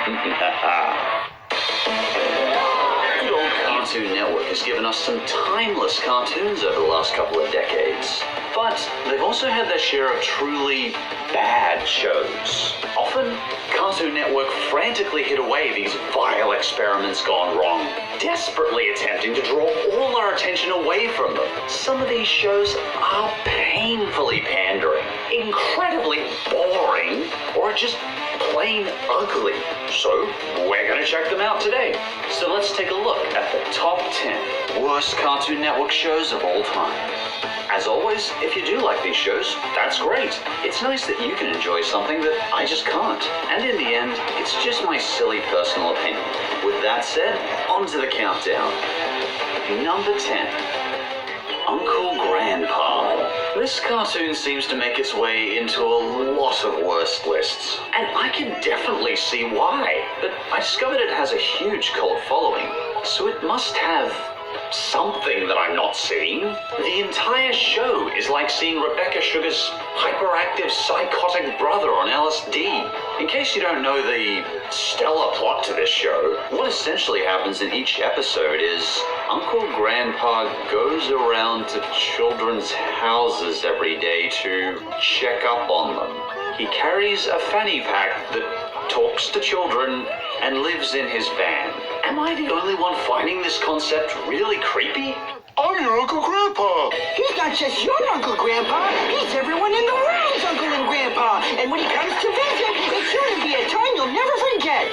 Good old Cartoon Network has given us some timeless cartoons over the last couple of decades. But they've also had their share of truly bad shows. Often, Cartoon Network frantically hid away these vile experiments gone wrong, desperately attempting to draw all our attention away from them. Some of these shows are painfully pandering, incredibly boring, or just plain ugly. So, we're gonna check them out today. So let's take a look at the top 10 worst Cartoon Network shows of all time. As always, if you do like these shows, that's great. It's nice that you can enjoy something that I just can't. And in the end, it's just my silly personal opinion. With that said, on to the countdown. Number 10. Uncle Grandpa. This cartoon seems to make its way into a lot of worst lists, and I can definitely see why. But I discovered it has a huge cult following, so it must have something that I'm not seeing. The entire show is like seeing Rebecca Sugar's hyperactive psychotic brother on LSD. In case you don't know the stellar plot to this show, what essentially happens in each episode is Uncle Grandpa goes around to children's houses every day to check up on them. He carries a fanny pack that talks to children and lives in his van. Am I the only one finding this concept really creepy? I'm your Uncle Grandpa. He's not just your Uncle Grandpa, he's everyone in the world's Uncle and Grandpa. And when he comes to visit, it's sure to be a time you'll never forget.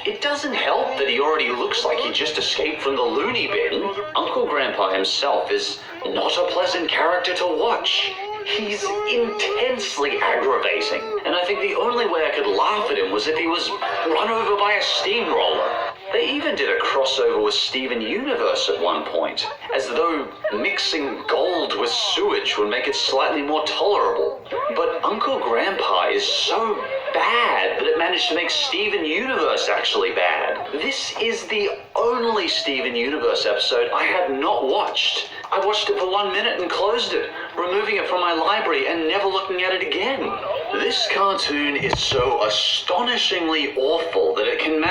It doesn't help that he already looks like he just escaped from the loony bin. Uncle Grandpa himself is not a pleasant character to watch. He's intensely aggravating, and I think the only way I could laugh at him was if he was run over by a steamroller. They even did a crossover with Steven Universe at one point, as though mixing gold with sewage would make it slightly more tolerable. But Uncle Grandpa is so bad that it managed to make Steven Universe actually bad. This is the only Steven Universe episode I have not watched. I watched it for 1 minute and closed it, removing it from my library and never looking at it again. This cartoon is so astonishingly awful that it can manage